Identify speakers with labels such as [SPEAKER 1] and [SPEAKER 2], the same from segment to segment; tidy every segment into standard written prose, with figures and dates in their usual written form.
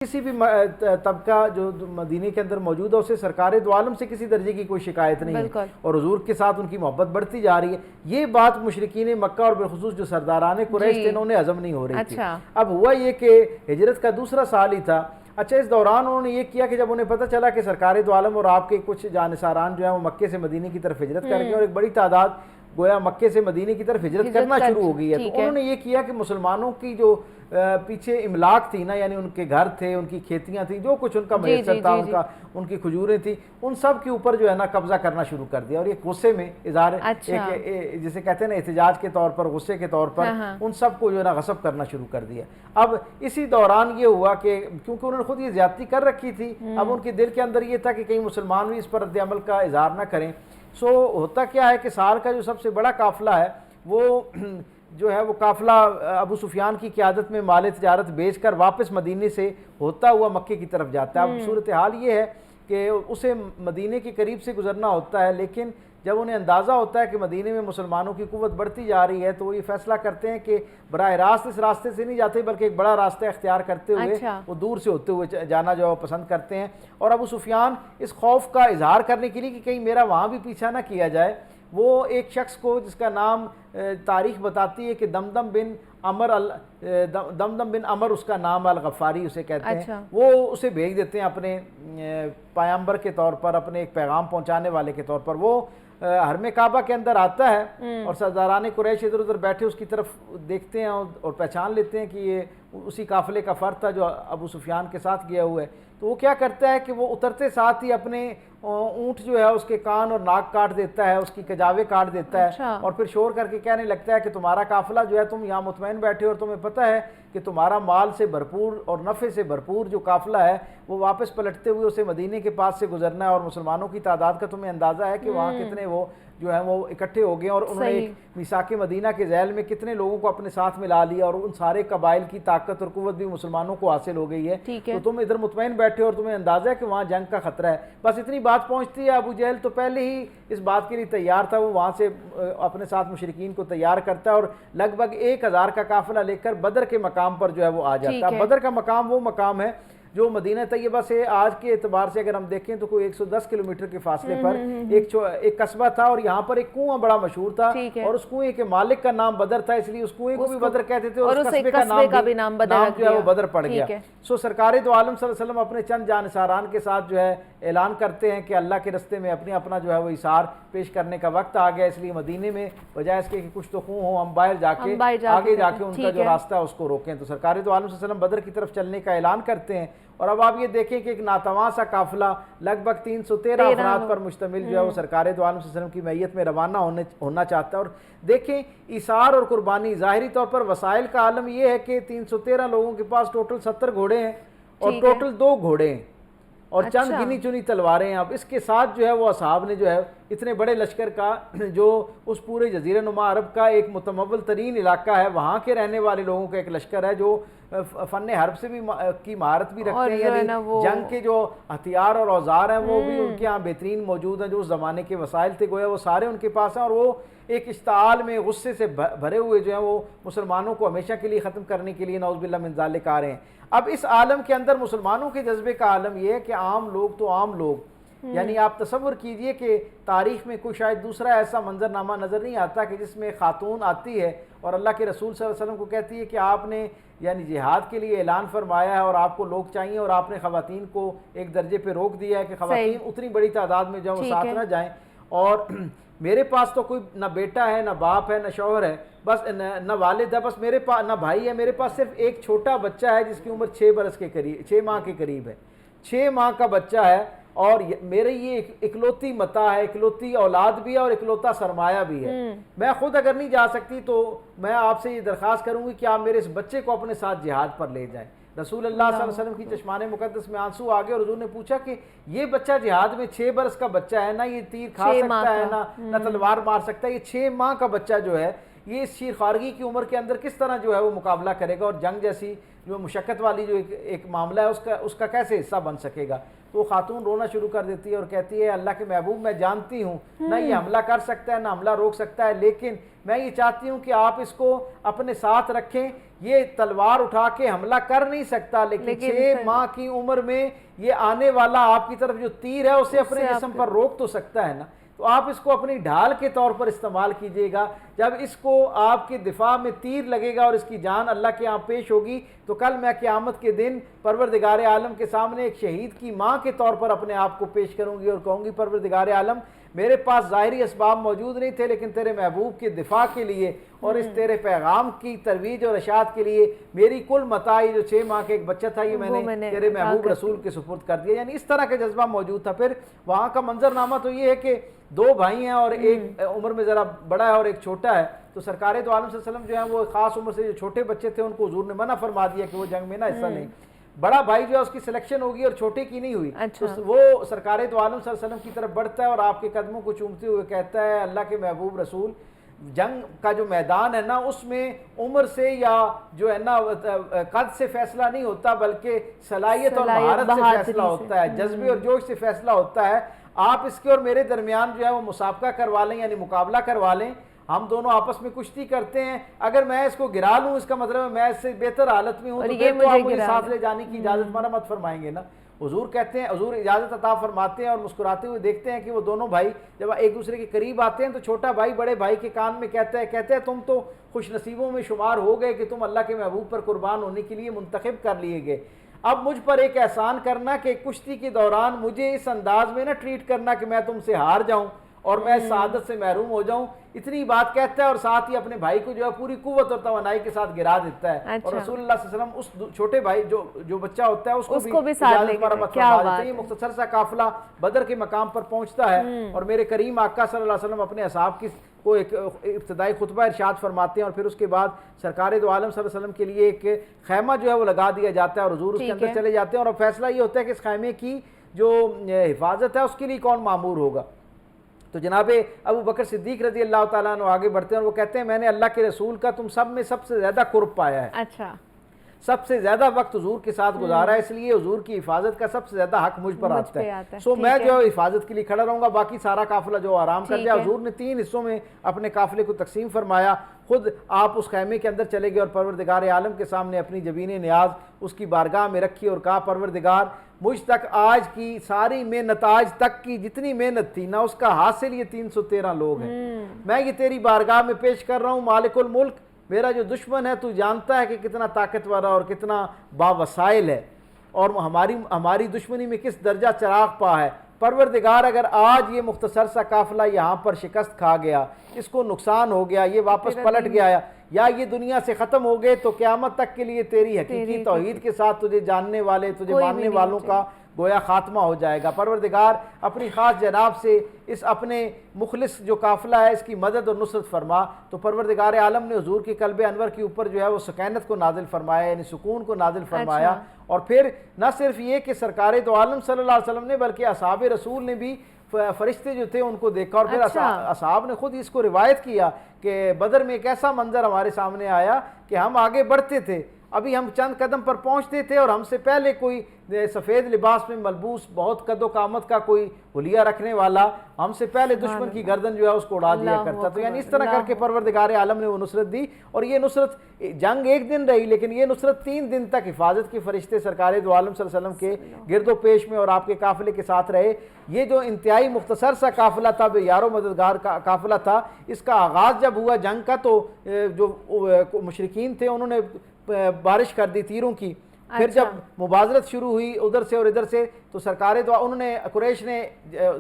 [SPEAKER 1] किसी भी तबका जो मदीने के अंदर मौजूद है उसे सरकार दो आलम से किसी दर्जे की कोई शिकायत नहीं है और हुजूर के साथ उनकी मोहब्बत बढ़ती जा रही है। ये बात मुशरिकीन मक्का और बिलखुसूस जो सरदारान कुरैश थे उन्हें हजम नहीं हो रही थी। अब हुआ ये कि हिजरत का दूसरा साल ही था। अच्छा, इस दौरान उन्होंने ये किया कि जब उन्हें पता चला कि सरकार दो आलम और आपके कुछ जानिसारान जो है वो मक्के से मदीने की तरफ हिजरत कर गए और एक बड़ी तादाद गोया मक्के से मदीने की तरफ हिजरत करना शुरू हो गई है, तो उन्होंने ये किया कि मुसलमानों की जो पीछे इमलाक थी ना, यानी उनके घर थे, उनकी खेतियां थी, जो कुछ उनका मैसर था, उनकी खजूरें थी, उन सब के ऊपर जो है ना कब्जा करना शुरू कर दिया। और ये गुस्से में इज़हार जिसे कहते हैं ना एहतजाज के तौर पर, गुस्से के तौर पर उन सब को जो है ना गसब करना शुरू कर दिया। अब इसी दौरान ये हुआ कि क्योंकि उन्होंने खुद ये ज्यादती कर रखी थी, अब उनके दिल के अंदर ये था कि कहीं मुसलमान भी इस पर रद्द-ए-अमल का इजहार ना करें। सो होता क्या है कि साल का जो सबसे बड़ा काफिला है वो जो है वो काफिला अबू सुफियान की क़यादत में माल तिजारत बेचकर वापस मदीने से होता हुआ मक्के की तरफ जाता है। अब सूरत हाल ये है कि उसे मदीने के करीब से गुजरना होता है, लेकिन जब उन्हें अंदाज़ा होता है कि मदीने में मुसलमानों की कुव्वत बढ़ती जा रही है तो वो ये फैसला करते हैं कि बराह रास्त इस रास्ते से नहीं जाते बल्कि एक बड़ा रास्ता इख्तियार करते हुए वो दूर से होते हुए जाना जो पसंद करते हैं। और अबू सुफियान इस खौफ का इजहार करने के लिए कि कहीं मेरा वहाँ भी पीछा ना किया जाए, वो एक शख्स को जिसका नाम तारीख बताती है कि दमदम बिन अमर उसका नाम अल गफ़ारी उसे कहते हैं, वो उसे भेज देते हैं अपने पैगंबर के तौर पर, अपने एक पैगाम पहुंचाने वाले के तौर पर। वो हरमे काबा के अंदर आता है और सरदारान कुरैश इधर उधर बैठे उसकी तरफ देखते हैं और पहचान लेते हैं कि ये उसी काफिले का फ़र्द था जो अबू सुफियान के साथ गया हुआ है। तो वो क्या करता है कि वो उतरते साथ ही अपने ऊँट जो है उसके कान और नाक काट देता है, उसकी कजावे काट देता है और फिर शोर करके कहने लगता है कि तुम्हारा काफिला जो है, तुम यहाँ मुतमईन बैठे हो और तुम्हें पता है कि तुम्हारा माल से भरपूर और नफ़े से भरपूर जो काफिला है वो वापस पलटते हुए उसे मदीने के पास से गुजरना है और मुसलमानों की तादाद का तुम्हें अंदाज़ा है कि वहाँ कितने वो जो है वो इकट्ठे हो गए और उन्होंने एक मिसाक मदीना के झैल में कितने लोगों को अपने साथ मिला लिया और उन सारे कबाइल की ताकत और कुव्वत भी मुसलमानों को हासिल हो गई है। तो तुम इधर मुतमईन बैठे हो और तुम्हें अंदाजा है कि वहाँ जंग का खतरा है। बस इतनी बात पहुँचती है, अबू जहल तो पहले ही इस बात के लिए तैयार था, वो वहाँ से अपने साथ मुशरिकीन को तैयार करता है और लगभग 1000 का काफिला लेकर बदर के मकाम पर जो है वो आ जाता है। बदर का मकाम वो मकाम है जो मदीना तैयबा से आज के एतबार से अगर हम देखें तो कोई 110 किलोमीटर के फासले पर एक कस्बा था और यहाँ पर एक कुआं बड़ा मशहूर था और उस कुएं के मालिक का नाम बदर था, इसलिए उस कुएं को भी बदर कहते थे और उस कस्बे का नाम जो है वो बदर पड़ गया। सो सरकार दो आलम सल्लल्लाहु अलैहि वसल्लम अपने चंद जानिसारान के साथ जो है ऐलान करते हैं कि अल्लाह के रस्ते में अपना जो है वो इशार पेश करने का वक्त आ गया, इसलिए मदीने में बजाय इसके कि कुछ तो खून हो हम बाहर जाके आगे जाके उनका जो रास्ता है उसको रोकें। तो सरकार दो आलम सल्लल्लाहु अलैहि वसल्लम बदर की तरफ चलने का ऐलान करते हैं और अब आप ये देखें कि एक नातवां सा काफिला लगभग 313 अफराद पर मुश्तमिल जो है वो सरकार दो आलम सल्लल्लाहु अलैहि वसल्लम की मैयत में रवाना होना चाहता है। और देखें इसार और कुर्बानी, ज़ाहिरी तौर पर वसाइल का आलम यह है कि 313 लोगों के पास टोटल 70 घोड़े हैं और टोटल 2 घोड़े हैं और चंद गिनी चुनी तलवारें हैं। अब इसके साथ जो है वो असहाब ने जो है इतने बड़े लश्कर का, जो उस पूरे जजीरा नुमा अरब का एक मुतमव्वल तरीन इलाका है, वहाँ के रहने वाले लोगों का एक लश्कर है जो फ़न हर्ब से भी की महारत भी रखते हैं, यानी जंग के जो हथियार और औजार हैं वो भी उनके यहाँ बेहतरीन मौजूद हैं। जो उस ज़माने के वसाइल थे गोया वो सारे उनके पास हैं और वो एक इश्ताल में गुस्से से भरे हुए जो है वो मुसलमानों को हमेशा के लिए ख़त्म करने के लिए नौज़ुबिल्लाह मिन ज़ालिक आ रहे हैं। अब इस आलम के अंदर मुसलमानों के जज्बे का आलम यह है कि आम लोग तो आम लोग, यानी आप तसव्वुर कीजिए कि तारीख में कोई शायद दूसरा ऐसा मंजरनामा नज़र नहीं आता कि जिसमें खातून आती है और अल्लाह के रसूल सल्लल्लाहु अलैहि वसल्लम को कहती है कि आपने यानी जिहाद के लिए ऐलान फरमाया है और आपको लोग चाहिए और आपने ख़वातीन को एक दर्जे पे रोक दिया है कि ख़वातीन उतनी बड़ी तादाद में जो साथ ना जाएं और मेरे पास तो कोई ना बेटा है, ना बाप है, ना शौहर है, बस न वालिद है, बस मेरे पास ना भाई है, मेरे पास सिर्फ एक छोटा बच्चा है जिसकी उम्र 6 बरस के करीब, 6 माह के करीब है, 6 माह का बच्चा है और मेरे ये इकलौती मता है, इकलौती औलाद भी है और इकलौता सरमाया भी है। मैं खुद अगर नहीं जा सकती तो मैं आपसे ये दरख्वास्त करूंगी कि आप मेरे इस बच्चे को अपने साथ जिहाद पर ले जाएं। रसूल अल्लाह सल्लल्लाहु अलैहि वसल्लम की चश्माने मुकद्दस में आंसू आ गए और हुजूर ने पूछा कि ये बच्चा जिहाद में 6 बरस का बच्चा है, ना ये तीर खा सकता है, ना तलवार मार सकता है, ये 6 माह का बच्चा जो है ये इस शीर खारगी की उम्र के अंदर किस तरह जो है वो मुकाबला करेगा और जंग जैसी जो मुशक्क़त वाली जो एक मामला है उसका कैसे हिस्सा बन सकेगा। तो खातून रोना शुरू कर देती है और कहती है अल्लाह के महबूब मैं जानती हूँ ना ये हमला कर सकता है ना हमला रोक सकता है, लेकिन मैं ये चाहती हूँ कि आप इसको अपने साथ रखें। ये तलवार उठा के हमला कर नहीं सकता, लेकिन 6 माह की उम्र में ये आने वाला आपकी तरफ जो तीर है उसे अपने जिस्म पर रोक तो सकता है ना। तो आप इसको अपनी ढाल के तौर पर इस्तेमाल कीजिएगा। जब इसको आपके दिफा में तीर लगेगा और इसकी जान अल्लाह के यहाँ पेश होगी तो कल मैं क़यामत के दिन परवरदिगार आलम के सामने एक शहीद की माँ के तौर पर अपने आप को पेश करूँगी और कहूँगी परवरदिगार आलम मेरे पास ज़ाहिरी असबाब मौजूद नहीं थे, लेकिन तेरे महबूब के दिफा के लिए और इस तेरे पैगाम की तरवीज और अशात के लिए मेरी कुल मताई जो 6 माह के एक बच्चा था ये मैंने तेरे महबूब रसूल के सुपुर्द कर दिया। यानी इस तरह का जज्बा मौजूद था। फिर वहाँ का मंजरनामा तो ये है कि 2 भाई हैं और एक उम्र में ज़रा बड़ा है और एक छोटा है। तो सरकार दो आलम सल्लल्लाहु अलैहि वसल्लम जो है वो ख़ास उम्र से जो छोटे बच्चे थे उनको हुजूर ने मना फरमा दिया कि वो जंग में ना हिस्सा लें। बड़ा भाई जो है उसकी सिलेक्शन होगी और छोटे की नहीं हुई। तो वो सरकार दो आलम सल्लल्लाहु अलैहि वसल्लम की तरफ बढ़ता है और आपके कदमों को चूमते हुए कहता है अल्लाह के महबूब रसूल जंग का जो मैदान है ना उसमें उम्र से या जो है ना कद से फैसला नहीं होता, बल्कि सलाहियत और महारत से फैसला होता है, जज्बे और जोश से फैसला होता है। आप इसके और मेरे दरमियान जो है वो मुसाबका करवा लें, यानी मुकाबला करवा लें। हम दोनों आपस में कुश्ती करते हैं, अगर मैं इसको गिरा लूँ इसका मतलब है मैं इससे बेहतर हालत में हूँ, तो फिर तो आप मुझे साथ ले जाने की इजाज़त मना मत फरमाएंगे ना। हुजूर कहते हैं, हुजूर इजाज़त अता फरमाते हैं और मुस्कुराते हुए देखते हैं कि वो दोनों भाई जब एक दूसरे के करीब आते हैं तो छोटा भाई बड़े भाई के कान में कहते हैं तुम तो खुश नसीबों में शुमार हो गए कि तुम अल्लाह के महबूब पर कुर्बान होने के लिए मुंतखब कर लिए गए। अब मुझ पर एक एहसान करना कि कुश्ती के दौरान मुझे इस अंदाज में ना ट्रीट करना कि मैं तुमसे हार जाऊं और मैं सादत से महरूम हो जाऊं। इतनी बात कहता है और साथ ही अपने भाई को जो है पूरी कुव्वत और तवानाई के साथ गिरा देता है। और रसूलुल्लाह सल्लल्लाहु अलैहि वसल्लम उस छोटे भाई जो बच्चा होता है उसको भी साथ लेके ये मुख्तसर सा काफिला बदर के मकाम पर पहुंचता है और मेरे करीम आका सल्लल्लाहु अलैहि वसल्लम अपने असहाब को एक इब्तिदाई खुतबा इरशाद फरमाते हैं और फिर उसके बाद सरकार दो आलम सल्लल्लाहु अलैहि वसल्लम के लिए एक खैमा जो है वो लगा दिया जाता है और हुजूर उसके अंदर चले जाते हैं। और फैसला ये होता है कि इस खैमे की जो हिफाजत है उसके लिए कौन मामूर होगा। तो जनाब अबू बकर सिद्दीक रजी अल्लाह ताला अन्हु आगे बढ़ते हैं और वो कहते हैं मैंने अल्लाह के रसूल का तुम सब में सबसे ज़्यादा कुर्ब पाया है।
[SPEAKER 2] अच्छा,
[SPEAKER 1] सबसे ज़्यादा वक्त हुजूर के साथ गुजारा है, इसलिए हुजूर की हिफाजत का सबसे ज़्यादा हक मुझ पर आता है। सो मैं जो हिफाजत के लिए खड़ा रहूँगा, बाकी सारा काफिला जो आराम कर जाए। हुजूर ने 3 हिस्सों में अपने काफिले को तकसीम फरमाया। खुद आप उस खैमे के अंदर चले गए और परवरदिगार आलम के सामने अपनी जबीन न्याज उसकी बारगाह में रखी और कहा परवरदिगार मुझ तक आज की सारी मेहनत, आज तक की जितनी मेहनत थी ना उसका हासिल ये 313 लोग हैं। मैं ये तेरी बारगाह में पेश कर रहा हूँ मालिकुल मुल्क, मेरा जो दुश्मन है तू जानता है कि कितना ताकतवर है और कितना बावसाइल है और हमारी दुश्मनी में किस दर्जा चिराग पा है। परवरदिगार अगर आज ये मुख्तसर सा काफिला यहाँ पर शिकस्त खा गया, इसको नुकसान हो गया, ये वापस पलट गया या ये दुनिया से ख़त्म हो गए तो क़यामत तक के लिए तेरी हकीकी तौहीद के साथ तुझे जानने वाले, तुझे मानने वालों का गोया खात्मा हो जाएगा। परवरदिगार अपनी ख़ास जनाब से इस अपने मुखलिस जो काफ़िला है इसकी मदद और नुसरत फरमा। तो परवरदिगार आलम ने हुजूर के कल्बे अनवर के ऊपर जो है वो सुकूनत को नाजिल फरमाया, यानी सुकून को नाजिल फरमाया। और फिर न सिर्फ ये कि सरकार दो आलम सल्लल्लाहु अलैहि वसल्लम ने बल्कि असहाब रसूल ने भी फरिश्ते जो थे उनको देखा और फिर असहाब ने खुद इसको रिवायत किया कि बदर में एक ऐसा मंजर हमारे सामने आया कि हम आगे बढ़ते थे, अभी हम चंद कदम पर पहुंचते थे और हमसे पहले कोई सफ़ेद लिबास में मलबूस बहुत कदो कामत का कोई हुलिया रखने वाला हमसे पहले दुश्मन की गर्दन जो है उसको उड़ा दिया करता। तो यानी इस तरह करके परवरदिगार आलम ने वो नुसरत दी और ये नुसरत जंग एक दिन रही, लेकिन ये नुसरत 3 दिन तक हिफाजत के फरिश्ते सरकार दो आलम सल्लल्लाहु अलैहि वसल्लम के गिरदो पेश में और आपके काफिले के साथ रहे। ये जो इंतहाई मुख्तसर सा काफिला था, यारो मददगार का काफिला था, इसका आगाज़ जब हुआ जंग का तो जो मुशरिकीन थे उन्होंने बारिश कर दी तीरों की। फिर जब मुबाजरत शुरू हुई उधर से और इधर से तो उन्होंने कुरैश ने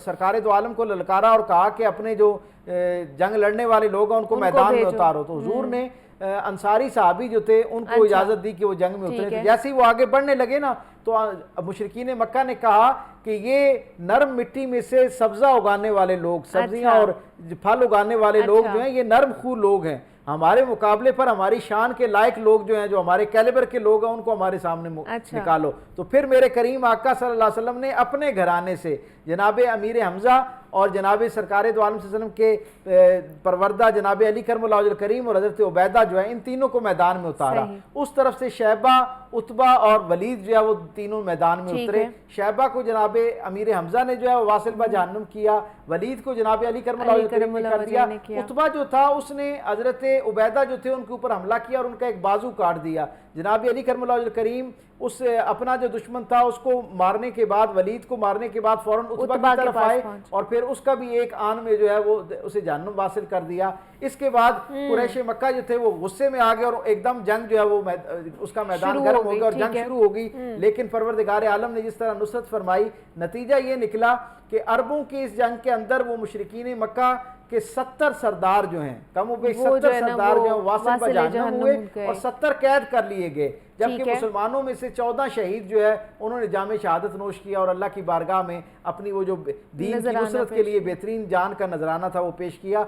[SPEAKER 1] सरकार दो आलम को ललकारा और कहा कि अपने जो जंग लड़ने वाले लोग हैं उनको मैदान में उतारो। तो हुजूर ने अंसारी साहबी जो थे उनको इजाज़त दी कि वो जंग में उतरे। तो जैसे ही वो आगे बढ़ने लगे ना तो मुशरिकीन मक्का ने कहा कि ये नरम मिट्टी में से सब्ज़ा उगाने वाले लोग, सब्जियां और फल उगाने वाले लोग जो हैं ये नरम खू लोग हैं, हमारे मुकाबले पर हमारी शान के लायक लोग जो हैं, जो हमारे कैलिबर के लोग हैं उनको हमारे सामने निकालो। तो फिर मेरे करीम आका सल्लल्लाहु अलैहि वसल्लम ने अपने घराने से जनाब अमीर हमज़ा और जनाब सरकार दो आलम सल्लल्लाहु अलैहि वसल्लम के परवरदा जनाब अली करमुल्लाह वजहुल करीम और हज़रत उबैदा जो है, इन तीनों को मैदान में उतारा। उस तरफ से शैबा, उतबा और वलीद जो है वो तीनों मैदान में उतरे। शैबा को जनाब अमीर हमजा ने जो है वो वासिल बा जहन्नुम किया, वलीद को जनाब अली करमुल्लाह वजहुल करीम ने कर दिया। उतबा जो था उसने हजरत उबैदा जो थे उनके ऊपर हमला किया और उनका एक बाजू काट दिया। जनाब अली करमुल्लाह वजहुल करीम उस अपना जो दुश्मन था उसको मारने के बाद, वलीद को मारने के बाद फौरन उतबा की तरफ आए और फिर उसका भी एक आन में जो है वो उसे जहन्नुम वासिल कर दिया। इसके बाद कुरैश मक्का जो थे वो गुस्से में आ गए और एकदम जंग जो है वो उसका मैदान गर्म हो गया और जंग शुरू हो गई। लेकिन परवरदिगार आलम ने जिस तरह नुसरत फरमाई, नतीजा ये निकला कि अरबों की इस जंग के अंदर वो मुशरिकीन मक्का के 70 सरदार जो हैं, कम व बेश 70 सरदार जो हैं वासिल बा जहन्नुम हुए और 70 कैद कर लिए गए, जबकि मुसलमानों में से 14 शहीद जो है उन्होंने जामे शहादत नोश किया और अल्लाह की बारगाह में अपनी वो जो दीन की नुसरत के लिए बेहतरीन जान का नजराना था वो पेश किया।